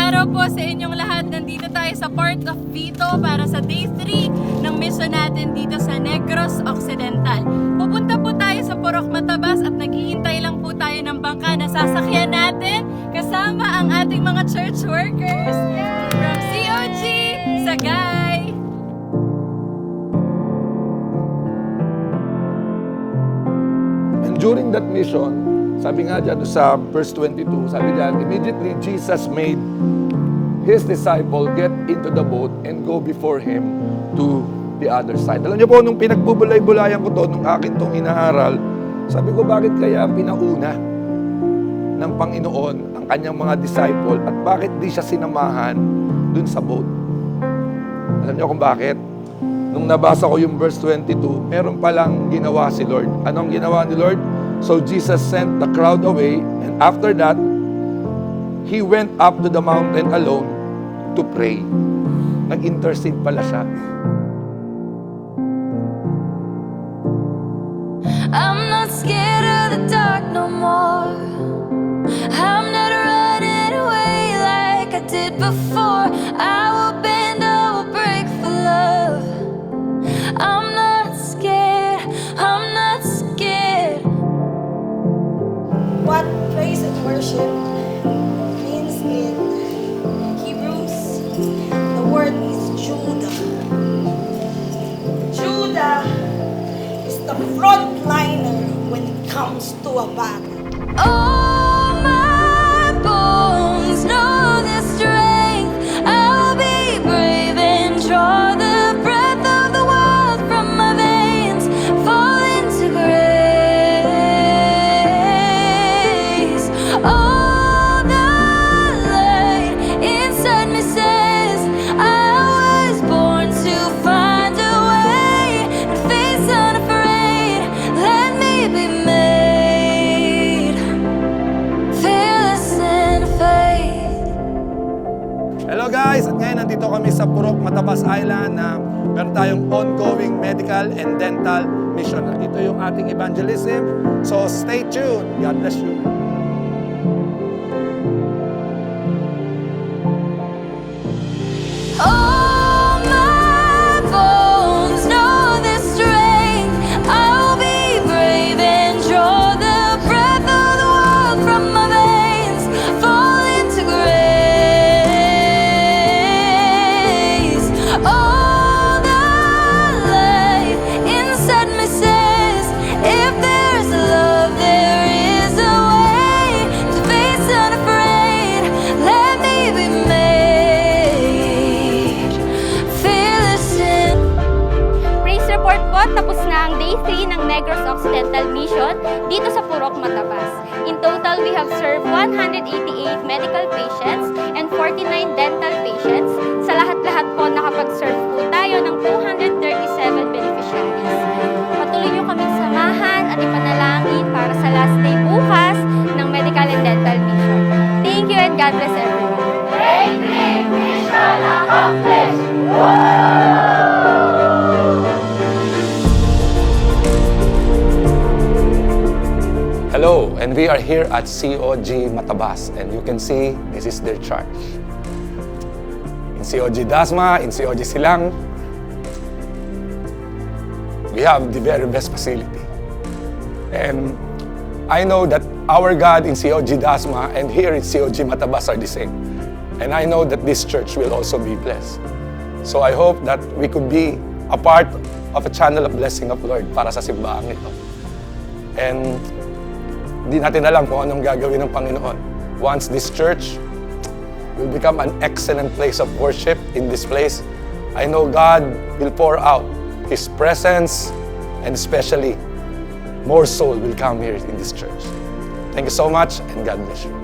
araw po sa inyong lahat. Nandito tayo sa Port of Vito para sa Day 3 ng mission natin dito sa Negros Occidental. Pupunta po tayo sa Purok Matabas at naghihintay lang po tayo ng bangka na sasakyan natin kasama ang ating mga church workers from COG Sagay. And during that mission, sabi nga dyan sa verse 22, sabi dyan, immediately Jesus made His disciple get into the boat and go before Him to the other side. Alam niyo po, nung pinagbubulay-bulayan ko to, nung akin tong inaharal, sabi ko, bakit kaya pinauna ng Panginoon ang kanyang mga disciple at bakit di siya sinamahan dun sa boat? Alam niyo kung bakit? Nung nabasa ko yung verse 22, meron palang ginawa si Lord. Anong ginawa ni Lord? So Jesus sent the crowd away, and after that, He went up to the mountain alone to pray. Nag-intercede pala siya. I'm not scared of the dark no more. I'm not running away like I did before. I will bend, I will break for love. I'm not scared, I'm not scared. What praise and worship means in Hebrews, the word is Judah. Judah is the frontliner when it comes to a battle. All my bones know their strength. I'll be brave and draw the breath of the world from my veins. Fall into grace. All the light inside me says I was born to find a way and face unafraid. Let me be made fearless in faith. Hello guys! At ngayon nandito kami sa Purok Matabas Island na meron tayong ongoing medical and dental mission. Ito yung ating evangelism. So stay tuned. God bless you. All my bones know their strength. I'll be brave and draw the breath of the world from my veins. Fall into grace. All the light inside me says, if there's love, there is a way to face unafraid. Let me be made fearless in. Praise report po, tapos na ang Day 3 ng Negros Occidental Mission dito sa Purok Matabas. In total, we have served 188 medical patients and 49 dental patients. Sa lahat-lahat po, nakapag-serve po tayo ng 237 beneficiaries. Patuloy nyo kaming samahan at ipanalangin para sa last day bukas ng Medical and Dental Mission. Thank you and God bless everyone. Hello, and we are here at COG Matabas, and you can see this is their church. In COG Dasma, in COG Silang, we have the very best facility. And I know that our God in COG Dasma and here in COG Matabas are the same. And I know that this church will also be blessed. So I hope that we could be a part of a channel of blessing of Lord para sa simbahan ito. And hindi natin alam kung anong gagawin ng Panginoon. Once this church will become an excellent place of worship in this place, I know God will pour out His presence and especially more soul will come here in this church. Thank you so much and God bless you.